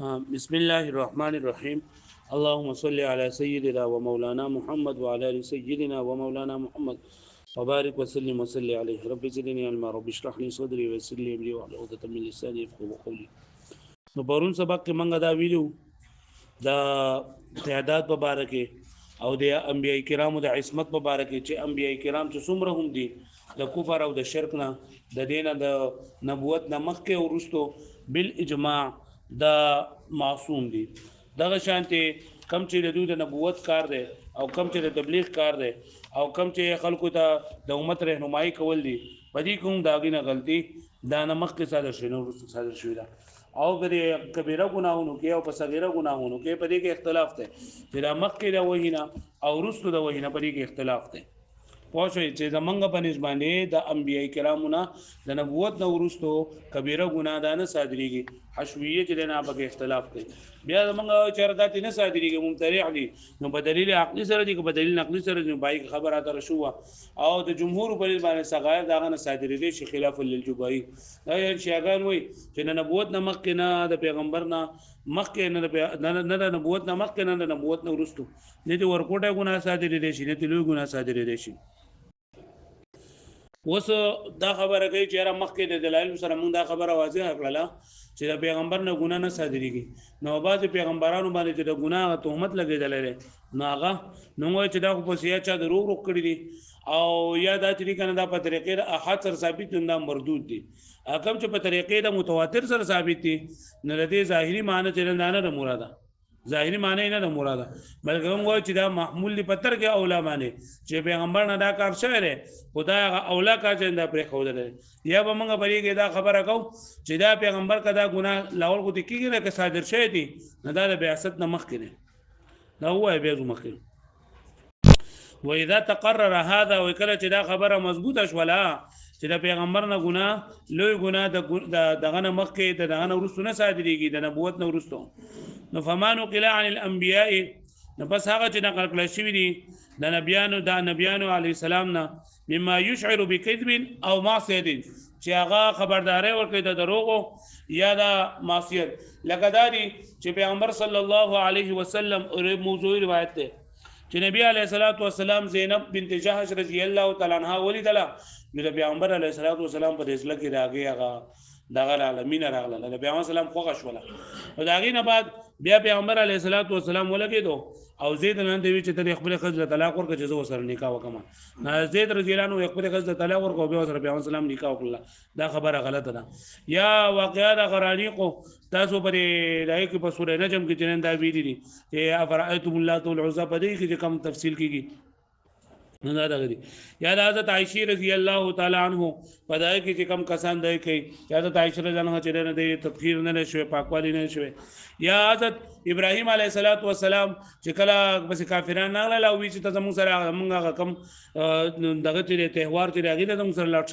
بسم الله الرحمن الرحيم. اللهم صل على سيدنا ومولانا محمد وعلى ال سيدنا ومولانا محمد وبارك وسلم وصل عليه. رب زدني علما، رب اشرح لي صدري ويسر لي امري واحلل عقدة من لساني يفقهوا قولي. نو پرون سبق کې منګه دا ویلو دا تعداد مبارکه او د انبیای کرامو د عصمت مبارکه چې انبیای کرام چې څومره هم دي د کفر او د شرک نه د دینه د نبوت نه مخکې او وروستو بالاجماع دا معصوم دي. دغه شانتي کم چې د دوی د نبوت کار دی او کم چې د تبلیغ کار دی او کم چې خلکو ته د امت رهنمایي کول دي په دې کوم داغینه غلطي دا نه مخکې صادر شوی نو وروسته صادر شوی ده. او په کبیره ګناهونو کې او په صغیره ګناهونو کې په دې کې اختلاف دی چې دا مخکې د وحینه او وروسته د وحینه په دې کې اختلاف دی. پوه شئ چې زمونږ په نسبت باندې د انبیای کرامو نه د نبوت نه وروستو کبیره ګناه ده نه صادریږي. حشویه چې نه په اختلاف دی. بیا زمونږ چرته نه صادریږي ممتنع دي نو په دلیل عقلی سره دي که په دلیل نقلی سره دي بای خبره تر شو او د جمهور په باندې صغائر داغه نه صادریږي چې خلاف للجبای. دا شیعاګان وایي چې نه نبوت نه مخکې نه د پیغمبر نه مخکې نه د نبوت نه مخکې نه د نبوت نه وروستو نه دي ورکوټه ګناه صادریږي شي نه دي لوی ګناه صادریږي شي. اوس دا خبره کوي چې را مخکې د دلایل سره موږ دا خبره واضح کړله چې د پیغمبر نه ګناه نه صادریږي. نو بعض پیغمبرانو باندې چې د ګناه تهمت لګیدل لري نو هغه نو چې دا خو په سیاچا د روغ کړی دي او یا دا چې کنه دا په طریقې د احاد سره ثابت نه مردود دي. کوم چې په طریقې د متواتر سره ثابت دي نه د ظاهري معنی چې نه مراده ظاهری معنی نه د مراده بلکې موږ وایو چې دا محمول دی پتر کې اولا معنی چې پیغمبر نه دا کار شوی دی خدای اولا کار چې دا پرې خو ده یا به موږ پرې کې دا خبره کوو چې دا پیغمبر کدا ګناه لاول کو دي کېږي که صادر شوی دی نه دا د بعثت نه مخکې دی دا وایي به مخکې. واذا تقرر هذا وکله چې دا خبره مضبوطه شوله چې د پیغمبر نه ګناه لوی ګناه دغه نه مخکې دغه نه وروسته نه صادریږي د نبوت نه وروسته نو فمانو قلا عن الانبیاء نو بس هغه چې نقل کړل شوی دي د نبیانو علی السلام نه مما یشعر بکذب او معصیت چې هغه خبرداري ورکړي د دروغ یا د معصیت لکه دا دي چې پیغمبر صلی الله علیه وسلم موضوعي روایت ده چې نبی علیه الصلاۃ والسلام زینب بنت جحش رضی الله تعالی عنها ولیدله نو د پیغمبر علیه الصلاۃ والسلام په رسول کې راغی هغه دغه العالمین راغله د پیغمبر سلام خوښ شوله او داغې نه بعد بیا پیغمبر علیه الصلاۃ والسلام ولګېدو او زید نن دی چې ته خپل خځه طلاق ورکړه چې زه سره نکاح وکم نه زید رضی الله عنه خپل خځه طلاق ورکړه بیا سره پیغمبر سلام نکاح وکړه دا خبره غلطه ده. یا واقعا د غرانیقو تاسو پرې دای کې په سورې نجم کې جنن دا ویلي دي چې افرایتم اللات والعزى په دې کې کوم تفصیل کیږي نه دا غدي یا د حضرت عائشہ رضی الله تعالی عنہ پدای کې چې کم کسان دی کوي یا حضرت عائشہ رضی الله چې نه دی تطهیر نه شوی پاکوالی نه شوی یا حضرت ابراهیم علیه السلام چې کله بس کافرانو نه لاله وی چې تاسو موږ سره موږ کم دغه چې تهوار چې راغی د موږ سره لاړ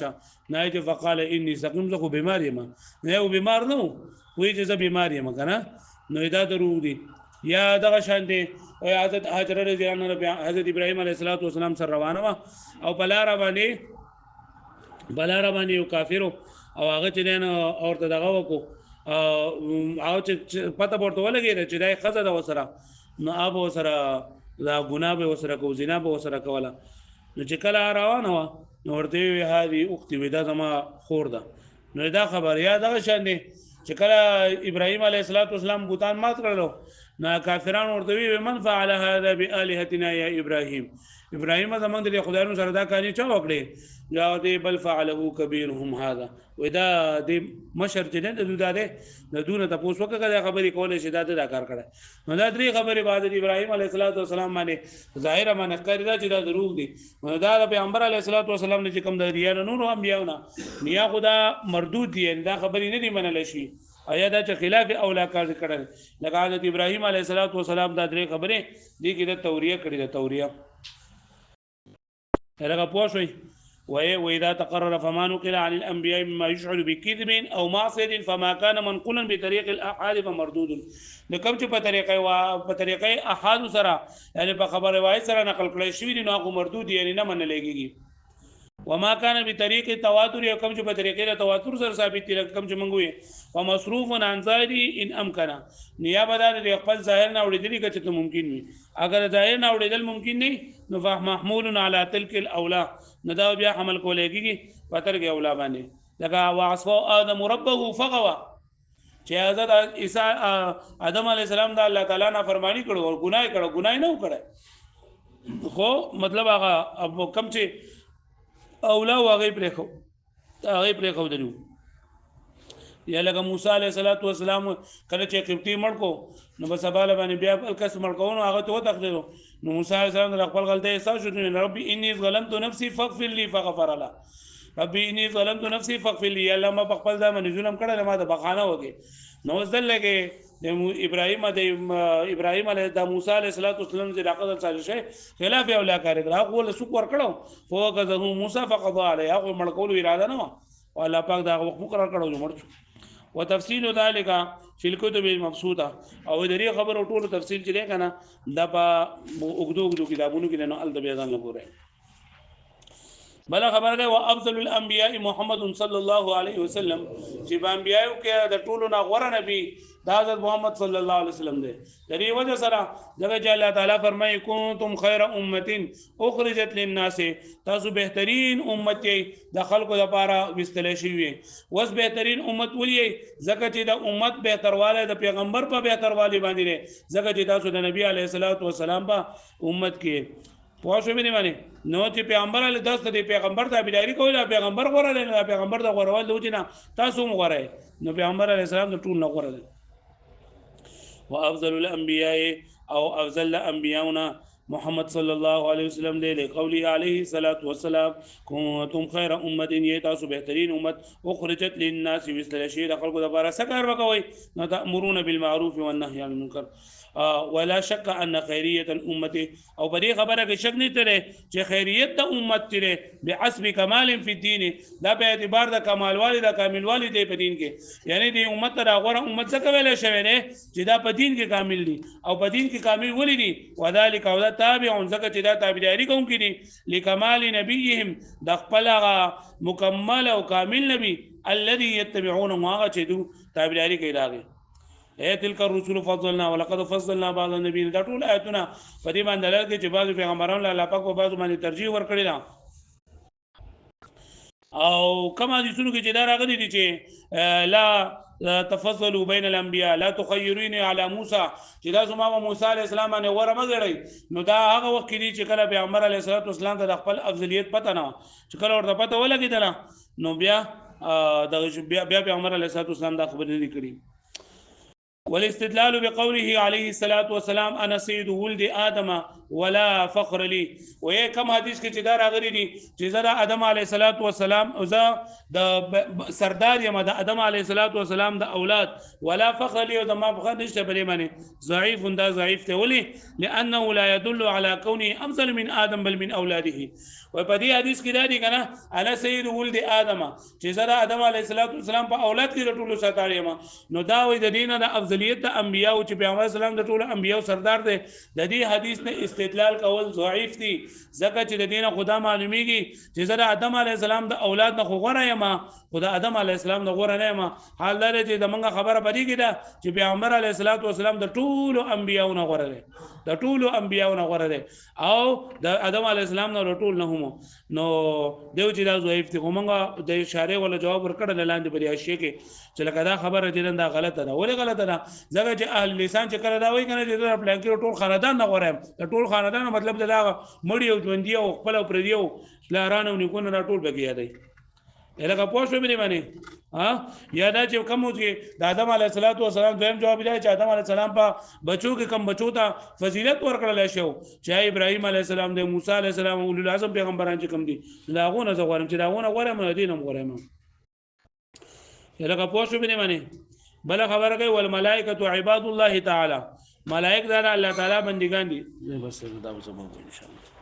نه چې فقال انی سقیم زه خو بیمار یم نه یو بیمار نه وی چې زه بیمار یم کنه نو دا درو دي. یا دغه شان دی حضرت هاجر رضی الله عنها حضرت ابراهیم علیه السلام سره روانه وا او بلاره باندې یو کافرو او هغه چې نه اورته دغه وکړو او چې پته ورته ولګېده چې دا ښځه ده ورسره نو اب ورسره دا ګناه به ورسره کو زنا به ورسره کوله نو چې کله روانه وه نو ورته وی هذه اختي وی دا زما خور ده نو دا خبر یا دغه شان دی چې کله ابراهیم علیه السلام بوتان مات کړلو نو کافرانو ورته وی من فعل هذا بالهتنا یا ابراهیم زمونږ د خدایانو سره دا کاری چا وکړي یا دی بل فعله کبیرهم هذا ودا د مشر چې نه د دوی د دونه تاسو وکړه خبرې کولې چې دا کار کړه نو دا درې خبرې بعد ابراهیم علیه السلام باندې ظاهر باندې ښکاري دا چې دا دروغ دي نو دا د پیغمبر علیه السلام نه چې کوم د ریانو نور انبیاونه نیا خدا مردود دي دا خبرې نه دي منل شي ایا دا چې خلاف اولا کار کړل لکه حضرت ابراهیم علیه السلام دا درې خبرې دي کې د توریه کړې د توریه هغه پوښوي واذا تقرر فما نقل عن الانبياء مما يشعر بكذب او معصيه فما كان منقولا بطريق الاحاد فمردود لکه چې په طریقې احاد سره یعنی په خبر روایت سره نقل کړی شوی دی نو هغه مردود یعنی نه منل کېږي. وما كان بطريق التواتر یا کوم چې په طریقې د تواتر سره ثابت دي کوم چې موږ وي ومصروف عن ظاهر ان امکن نیابه د خپل ظاهر نه اوریدلی که چې ممکن وي اگر ظاهر نه اوریدل ممکن نه نو محمول على تلك الاولى نو دا بیا عمل کولېږي په ترګه اولا باندې لکه واصف ادم ربه فغوا چې حضرت عیسی آدم علی السلام د الله تعالی نه فرمانی کړو او ګناه نه وکړه خو مطلب هغه اب کم چې اولا واغې پرې خو درو یا لکه موسی علیه السلام کله چې قبطی مړ کو نو بس بالا باندې بیا کس مړ کوونو هغه ته وتخدو نو موسی علیه السلام د خپل غلطۍ احساس شو ربي انی ظلمت نفسي فاغفر لي فغفر له ربي انی ظلمت نفسي فاغفر لي الله ما خپل ځان ظلم کړل ما د بخانه وږي نو ځل لګي د ابراهيم علیه د موسی علیه السلام چې راقد سازش خلاف اولا کار کړه خو له سوق ور کړو فوقذه موسی فقضى عليه هغه مړ کول اراده نه و الله پاک دا وخت مقرر کړو مړ وتفصيل ذلك في الكتب المبسوطه او دې خبر ټول تفصیل چې ده کنه د په وګدو کتابونو کې نه ال د بیان نه ګوره بل خبر ده وافضل الانبیاء محمد صلی الله علیه وسلم چې په انبیایو کې د ټولو نه غوره نبی د حضرت محمد صلی الله علیه وسلم دی د دې وجه سره دغه چې الله تعالی فرمایي کنتم خیر امه اخرجت للناس تاسو بهترین امت یې د خلکو لپاره وستل شوی وس بهترین امت ولې ځکه چې د امت بهترواله د پیغمبر په بهترواله باندې نه ځکه چې تاسو د نبی علیه الصلاۃ والسلام په امت کې پوه شو مې باندې نو چې پیغمبر علی داس ته پیغمبر ته بيداری کوله پیغمبر غوړه نه پیغمبر د غوړول دوی نه تاسو هم غوړه نو پیغمبر علی السلام د ټول نه غوړه وافضل الانبیاء او افضل الانبیاءنا محمد صلی الله علیه وسلم دې قوله علیه الصلاۃ والسلام کنتم خیر امه یې تاسو بهترین امت اخرجت للناس مثل شی د خلکو لپاره سکار وکوي نو تأمرون بالمعروف والنهي عن المنکر ولا شک ان خیریت الامه او په دې خبره کې شک نه تره چې خیریت د امت تره بحسب کمال فی الدین دا په اعتبار د کمال والی د کامل والی دی په دین کې یعنی د امت تر غوړه امت څخه ویل شوی دی چې دا په دین کې کامل دي او په دین کې کامل ولې دي وذالک او دا تابعون ځکه چې دا تابعداري کوونکي دي لکمال نبیهم د خپل مکمل او کامل نبی الذي يتبعونه هغه چې دو تابعداري کوي داغه تلك الرسل فضلنا ولقد فضلنا بعض النبيين دا ټول آیتونه په دې باندې دلالت کوي چې بعض پیغمبرانو له الله پاک په بعض باندې ترجیح ورکړي دا او کما دي سونو کې چې دا راغلي دي چې لا تفضلوا بين الانبياء لا تخيروني على موسى چې دا زما موسی عليه السلام باندې وره مګړی نو دا هغه وخت کې چې کله پیغمبر علیه السلام ته خپل افضلیت پته نه چې کله ورته پته ولګیدل نو بیا پیغمبر علیه السلام دا خبرې نه کړې والاستدلال بقوله عليه الصلاة والسلام انا سيد ولد ادم ولا فخر لي وهي كم حدیث کې چې دا راغلي دي چې زه د ادم علیه الصلاة والسلام او زه د سردار یم د ادم علیه الصلاة والسلام د اولاد ولا فخر لي او د ما فخر نشته بلې باندې ضعیف دا ضعیف ته ولي لانه لا يدل على كونه افضل من ادم بل من اولاده و په دې حدیث کې دا دي کنه انا سید ولد ادم چې زه د ادم علیه السلام په اولاد کې ټولو ساتار یم نو دا وې د دینه د افضلیت د انبیاء او چې پیغمبر اسلام د ټولو انبیاء سردار دی د دې حدیث نه استدلال کول ضعیف دي ځکه چې د دینه خدا معلومیږي چې زه د ادم علیه السلام د اولاد نه غوړه یم خدا ادم علیه السلام نه غوړه نه یم حال دا چې د منګه خبره پدې کې ده چې پیغمبر علیه السلام د ټولو انبیاء نه غوړه دی د ټولو انبیاء نه غوړه دی او د ادم علیه السلام نه ټول نه نو دیو چې دا ضعیف دي کومه د اشاره ولا جواب ورکړل لاندې بری اشیاء کې چې لکه دا خبره چې دا غلطه ده ولې غلطه ده ځکه چې اهل لسان چې کړه دا وایي کنه چې دا پلان کې ټول خاندان نه غواړم د ټول خاندان مطلب دا مړی او ژوندۍ او خپل او پردیو لارانو نیکونه دا ټول بګیا دی لکه پوه شو مې باندې یا دا چې کوم چې د آدم علیه السلام دویم جواب دی چې آدم علیه السلام په بچو کې کم بچو ته فضیلت ورکړل شو چې ابراهیم علیه السلام د موسی علیه السلام اولو العزم پیغمبران چې کم دي داغونه زه غواړم چې داغونه غواړم دینم غواړم لکه پوه شو مې باندې بل خبره کوي والملائکه عباد الله تعالی ملائک دا الله تعالی بندگان دي بس دا به زموږ ان شاء الله